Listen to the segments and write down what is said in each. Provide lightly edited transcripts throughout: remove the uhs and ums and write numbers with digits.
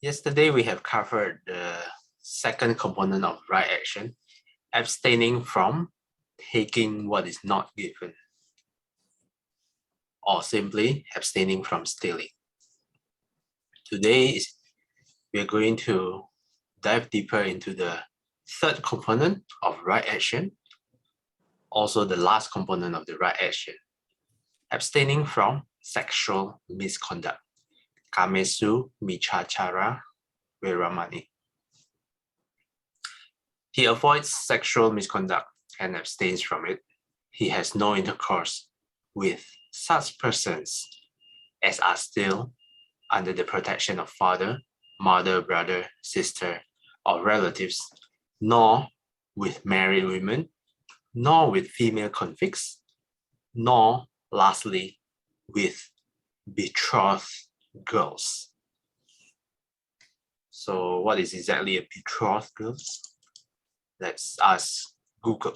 Yesterday, we have covered the second component of right action, abstaining from taking what is not given, or simply abstaining from stealing. Today, we are going to dive deeper into the third component of right action, also the last component of the right action, abstaining from sexual misconduct. Kamesu Michachara Veramani. He avoids sexual misconduct and abstains from it. He has no intercourse with such persons as are still under the protection of father, mother, brother, sister, or relatives, nor with married women, nor with female convicts, nor, lastly, with betrothed girls. So what is exactly a betrothed girl? Let's ask Google.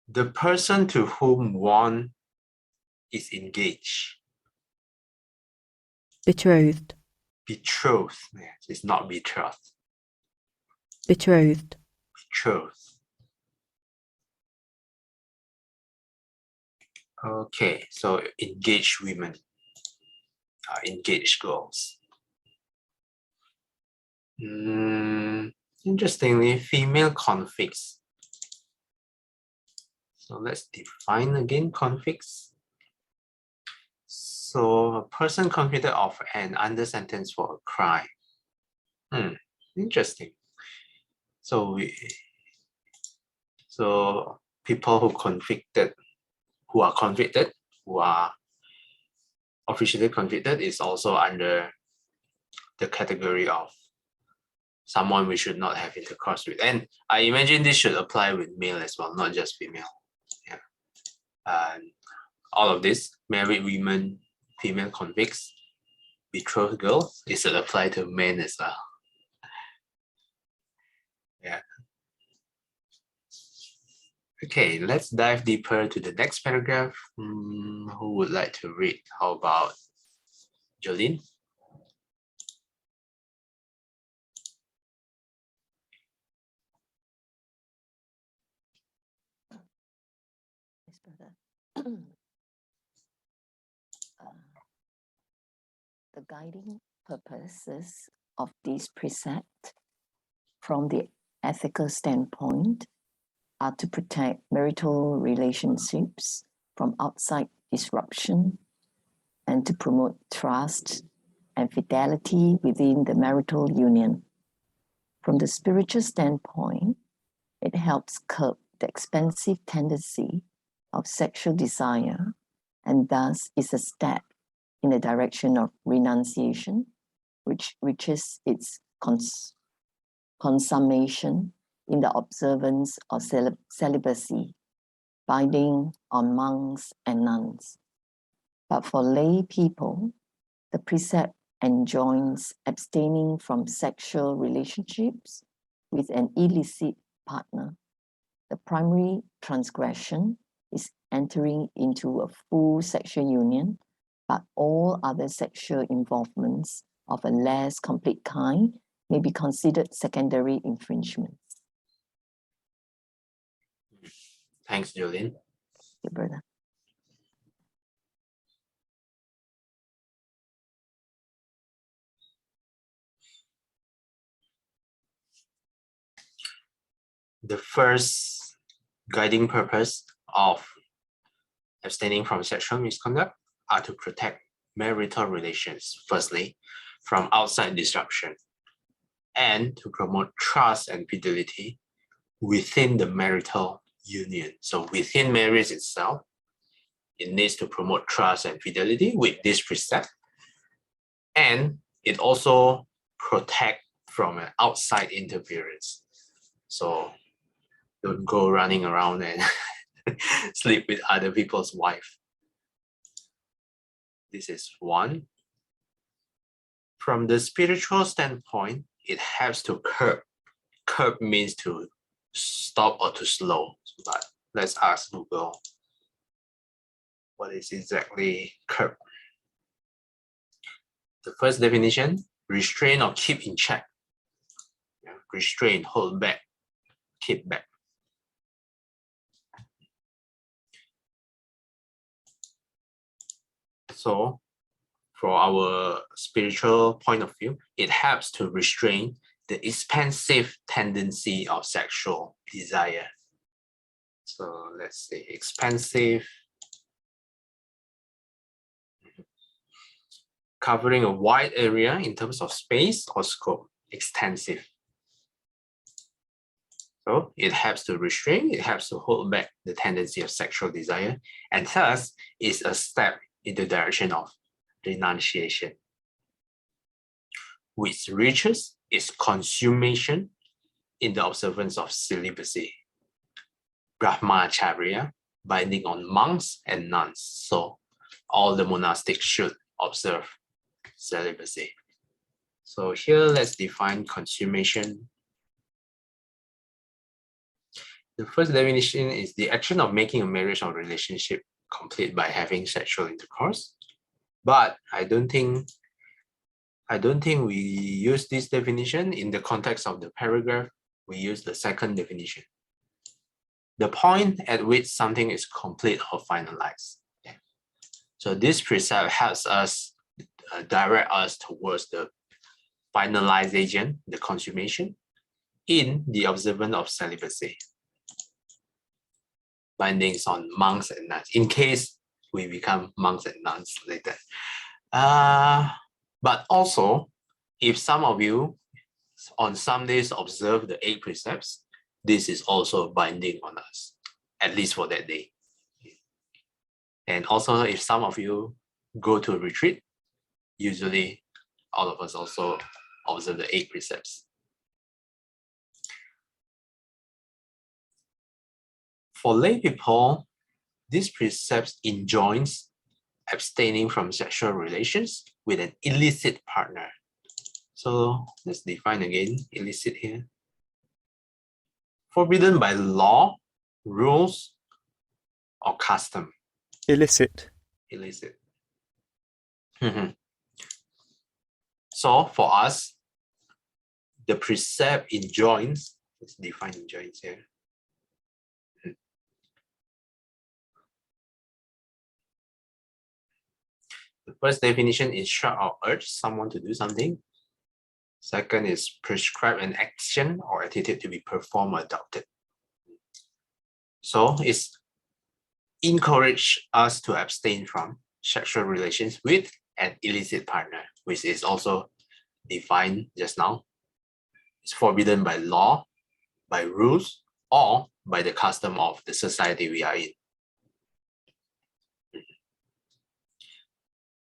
The person to whom one is engaged. Betrothed. Betrothed. It's not betrothed. Betrothed. Betrothed. Okay, so engaged women, engaged girls. Interestingly, female convicts. So let's define again convicts. So a person convicted of and under sentence for a crime. Interesting. So people who are convicted, who are officially convicted, is also under the category of someone we should not have intercourse with. And I imagine this should apply with male as well, not just female. Yeah. All of this, married women, female convicts, betrothed girls, it should apply to men as well. Yeah. Okay, let's dive deeper to the next paragraph. Who would like to read? How about Jolene? Yes, brother. The guiding purposes of this precept from the ethical standpoint are to protect marital relationships from outside disruption and to promote trust and fidelity within the marital union. From the spiritual standpoint, it helps curb the expansive tendency of sexual desire and thus is a step in the direction of renunciation, which reaches its consummation in the observance of celibacy, binding on monks and nuns. But for lay people, the precept enjoins abstaining from sexual relationships with an illicit partner. The primary transgression is entering into a full sexual union, but all other sexual involvements of a less complete kind may be considered secondary infringements. Thanks, Jolene. Your brother. The first guiding purpose of abstaining from sexual misconduct are to protect marital relations, firstly, from outside disruption, and to promote trust and fidelity within the marital union. So within marriage itself, it needs to promote trust and fidelity with this precept, and it also protect from an outside interference. So don't go running around and sleep with other people's wife. This is one. From the spiritual standpoint, it helps to curb. Curb means to stop or to slow. But let's ask Google. what is exactly curb? The first definition, restrain or keep in check. Yeah, restrain, hold back, keep back. So for our spiritual point of view, it helps to restrain the expansive tendency of sexual desire. So let's say expansive, covering a wide area in terms of space or scope, extensive. So it helps to restrain, it helps to hold back the tendency of sexual desire, and thus is a step in the direction of renunciation, which reaches its consummation in the observance of celibacy, brahmacharya, binding on monks and nuns. So all the monastics should observe celibacy. So here, let's define consummation. The first definition is the action of making a marriage or relationship complete by having sexual intercourse. But I don't think we use this definition in the context of the paragraph. We use the second definition. The point at which something is complete or finalized. Okay. So this precept helps us direct us towards the finalization, the consummation, in the observance of celibacy. Bindings on monks and nuns, in case we become monks and nuns later. But also, if some of you on some days observe the 8 precepts, this is also binding on us, at least for that day. And also, if some of you go to a retreat, usually all of us also observe the 8 precepts. For lay people, these precepts enjoins abstaining from sexual relations with an illicit partner. So let's define again illicit here. Forbidden by law, rules, or custom. Illicit. Illicit. So for us, the precept enjoins, let's define enjoins here. The first definition, instruct or urge someone to do something. Second is prescribe an action or attitude to be performed or adopted. So it's encourage us to abstain from sexual relations with an illicit partner, which is also defined just now. It's forbidden by law, by rules, or by the custom of the society we are in.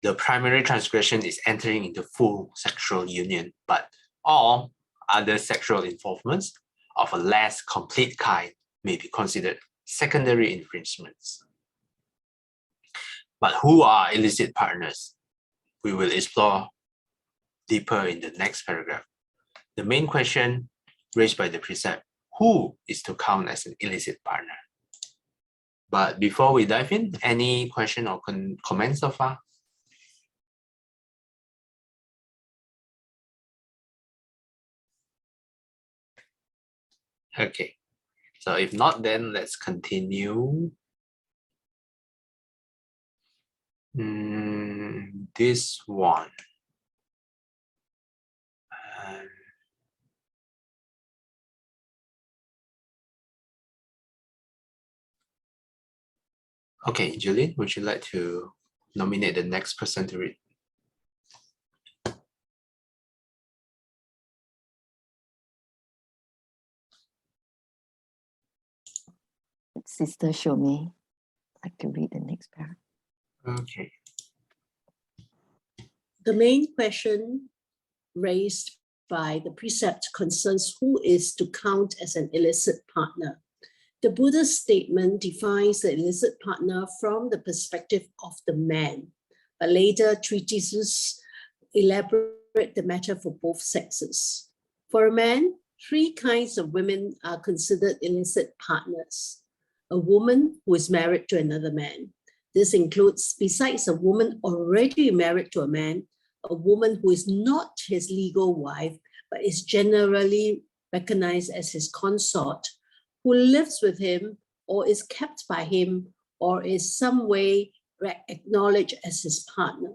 The primary transgression is entering into full sexual union, but all other sexual involvements of a less complete kind may be considered secondary infringements. But who are illicit partners? We will explore deeper in the next paragraph. The main question raised by the precept, who is to count as an illicit partner? But before we dive in, any question or comments so far? Okay, so if not, then let's continue. This one. Okay, Julian, would you like to nominate the next person to read? Sister Shomi, like to read the next paragraph. Okay. The main question raised by the precept concerns who is to count as an illicit partner. The Buddha's statement defines the illicit partner from the perspective of the man, but later treatises elaborate the matter for both sexes. For a man, 3 kinds of women are considered illicit partners. A woman who is married to another man, This includes, besides a woman already married to a man, a woman who is not his legal wife, but is generally recognized as his consort, who lives with him or is kept by him or is some way acknowledged as his partner.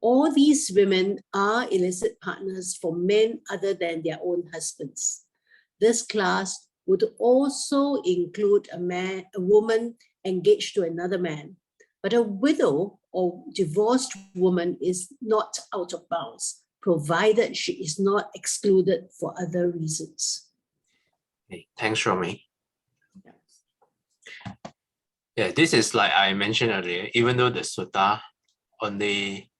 All these women are illicit partners for men other than their own husbands. This class would also include a woman engaged to another man, but a widow or divorced woman is not out of bounds, provided she is not excluded for other reasons. Okay, thanks, Romy. Yeah, this is like I mentioned earlier, even though the sutta only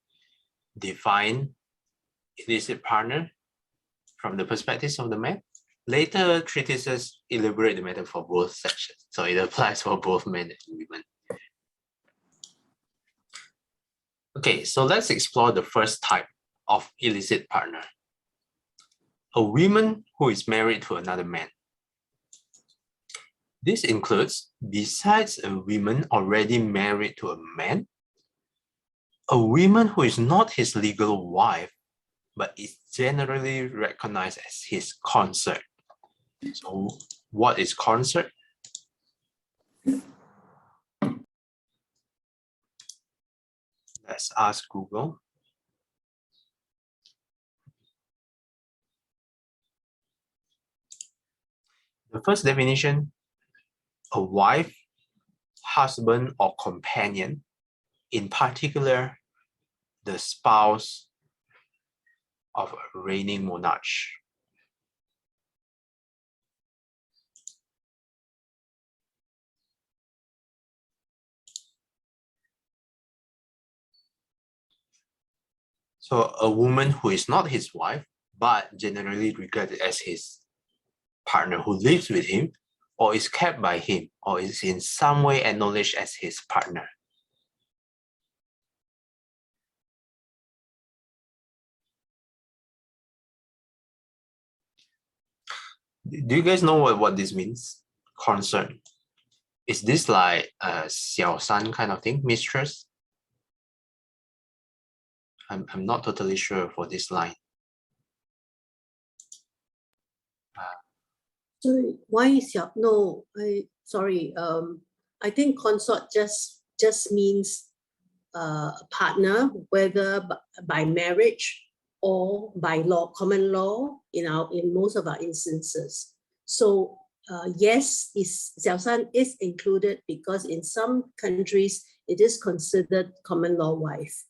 define illicit partner from the perspective of the man, later treatises elaborate the matter for both sections. So it applies for both men and women. Okay, so let's explore the first type of illicit partner. A woman who is married to another man. This includes, besides a woman already married to a man, a woman who is not his legal wife, but is generally recognized as his consort. So what is consort? Let's ask Google. The first definition, a wife, husband, or companion, in particular, the spouse of a reigning monarch. So a woman who is not his wife, but generally regarded as his partner who lives with him, or is kept by him, or is in some way acknowledged as his partner. Do you guys know what this means? Consort. Is this like a xiao san kind of thing, mistress? I'm not totally sure for this line. Sorry, why is your no? I think consort just means a partner, whether by marriage or by law, common law, in most of our instances. So yes, xiao san is included because in some countries it is considered common law wife.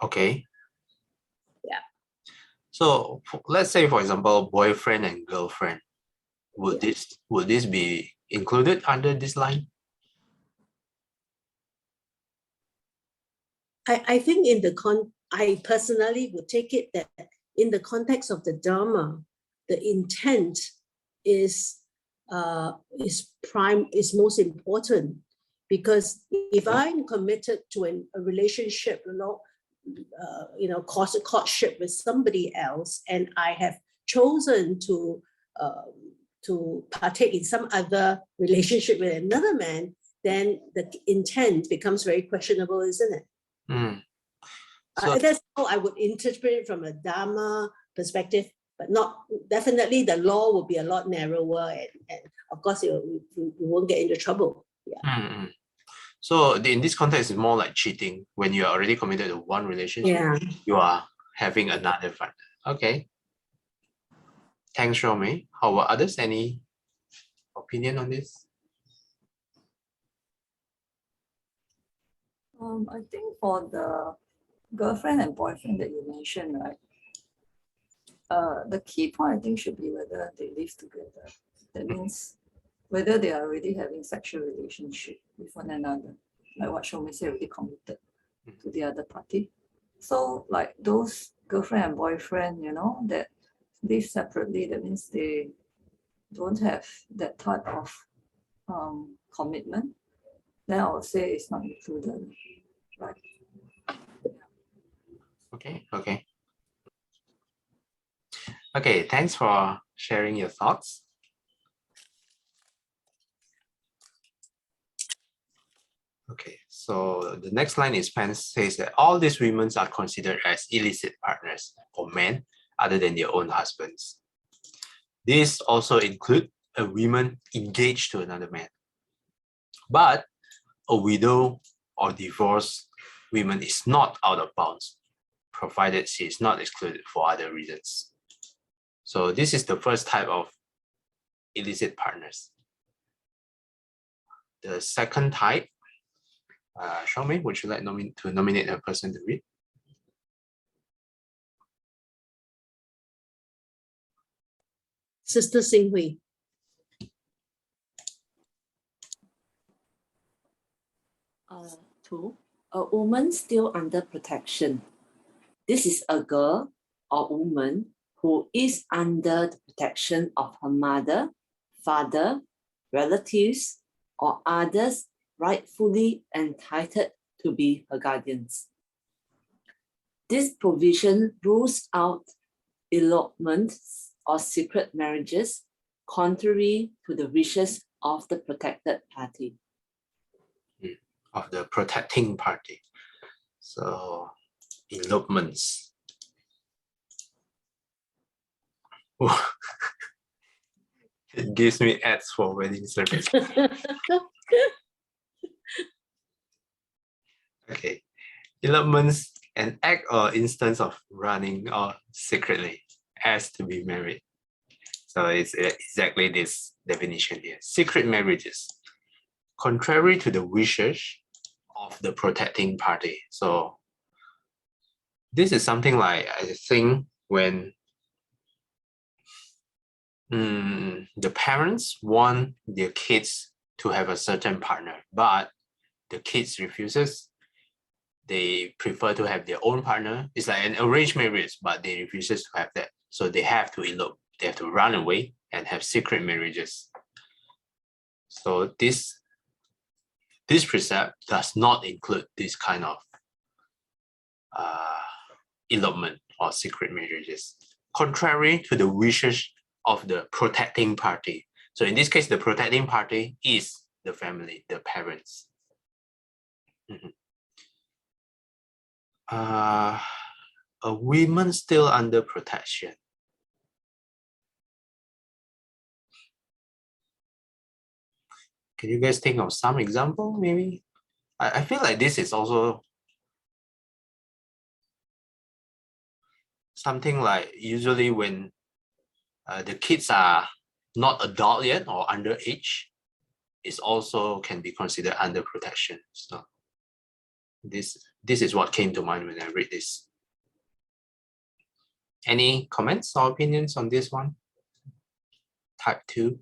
Okay. Yeah. So let's say, for example, boyfriend and girlfriend. Would this be included under this line? I think I personally would take it that in the context of the Dharma, the intent is most important, because if I'm committed to a relationship, courtship with somebody else, and I have chosen to partake in some other relationship with another man, then the intent becomes very questionable, isn't it? So, that's how I would interpret it from a Dharma perspective, but not definitely the law will be a lot narrower, and of course we won't get into trouble. Yeah. So in this context, it's more like cheating. When you are already committed to one relationship, you are having another partner. Okay. Thanks, Romy. How about others? Any opinion on this? I think for the girlfriend and boyfriend that you mentioned, right? The key point, I think, should be whether they live together. That means whether they are already having sexual relationship with one another, like what Shomi said, already committed to the other party. So like those girlfriend and boyfriend, that live separately, that means they don't have that type of commitment, then I would say it's not included, right? Okay, thanks for sharing your thoughts. Okay, so the next line is says that all these women are considered as illicit partners or men other than their own husbands. This also include a woman engaged to another man. But a widow or divorced woman is not out of bounds, provided she is not excluded for other reasons. So this is the first type of illicit partners. The second type, Xiaomei, would you like to nominate a person to read? Sister Xinghui. Two, a woman still under protection. This is a girl or woman who is under the protection of her mother, father, relatives, or others rightfully entitled to be her guardians. This provision rules out elopements or secret marriages contrary to the wishes of the protected party. Of the protecting party. So elopements. It gives me ads for wedding service. Okay. Elopements, an act or instance of running or secretly as to be married. So it's exactly this definition here. Secret marriages, contrary to the wishes of the protecting party. So this is something like, I think, when the parents want their kids to have a certain partner, but the kids refuses. They prefer to have their own partner. It's like an arranged marriage, but they refuses to have that. So they have to elope. They have to run away and have secret marriages. So this precept does not include this kind of elopement or secret marriages, contrary to the wishes of the protecting party. So in this case, the protecting party is the family, the parents. A woman still under protection. Can you guys think of some example, maybe? I feel like this is also something like usually when the kids are not adult yet or underage, it also can be considered under protection. So this is what came to mind when I read this. Any comments or opinions on this one? Type 2.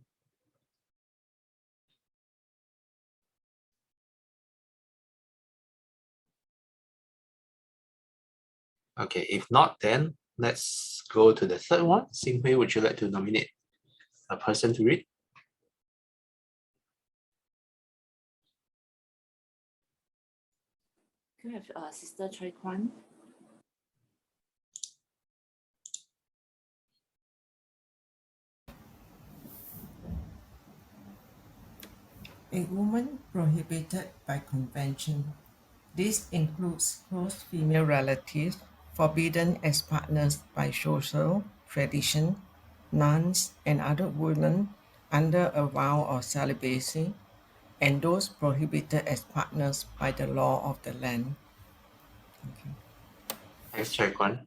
Okay, if not, then let's go to the third one. Xinghui, would you like to nominate a person to read? Can you have Sister Choi Kwan? A woman prohibited by convention. This includes close female relatives forbidden as partners by social tradition, nuns and other women under a vow of celibacy, and those prohibited as partners by the law of the land. Okay. Thanks, Choi Kwan.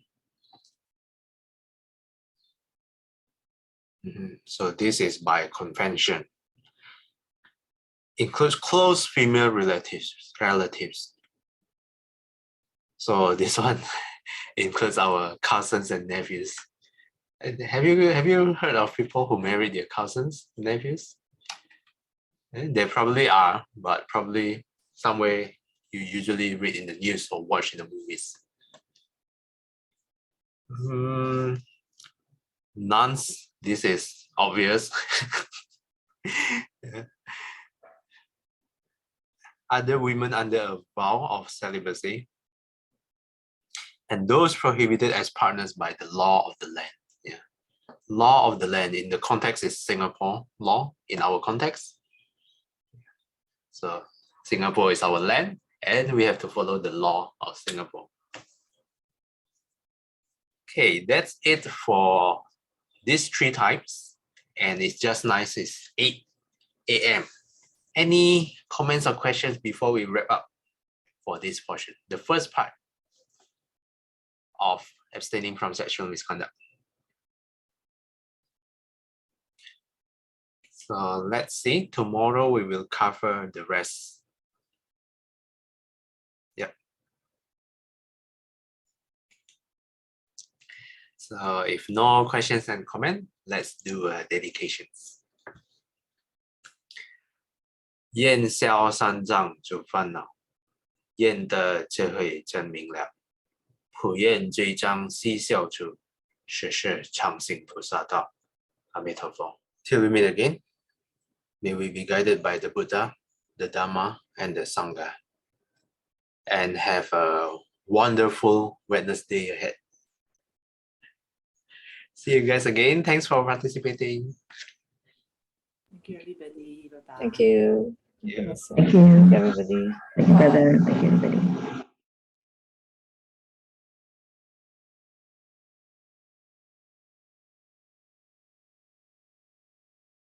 So this is by convention. Includes close female relatives. So this one includes our cousins and nephews. Have you heard of people who marry their cousins, nephews? There probably are, but probably somewhere you usually read in the news or watch in the movies. Nuns, this is obvious. Other women under a vow of celibacy, and those prohibited as partners by the law of the land. Yeah, law of the land in the context is Singapore law in our context. So Singapore is our land, and we have to follow the law of Singapore. Okay, that's it for these 3 types, and it's just nice. It's 8 a.m. Any comments or questions before we wrap up for this portion? The first part of abstaining from sexual misconduct. So let's see, tomorrow we will cover the rest. Yep. So if no questions and comment, let's do dedications. 厌消三障诸烦恼，厌得智慧真明了，普愿罪障悉消除，世世常行菩萨道。阿弥陀佛。Till we meet again, may we be guided by the Buddha, the Dhamma, and the Sangha, and have a wonderful Wednesday ahead. See you guys again. Thanks for participating. Thank you, everybody. Bye-bye. Thank you. Yeah. Thank you. Everybody. Thank you, brother. Thank you, everybody.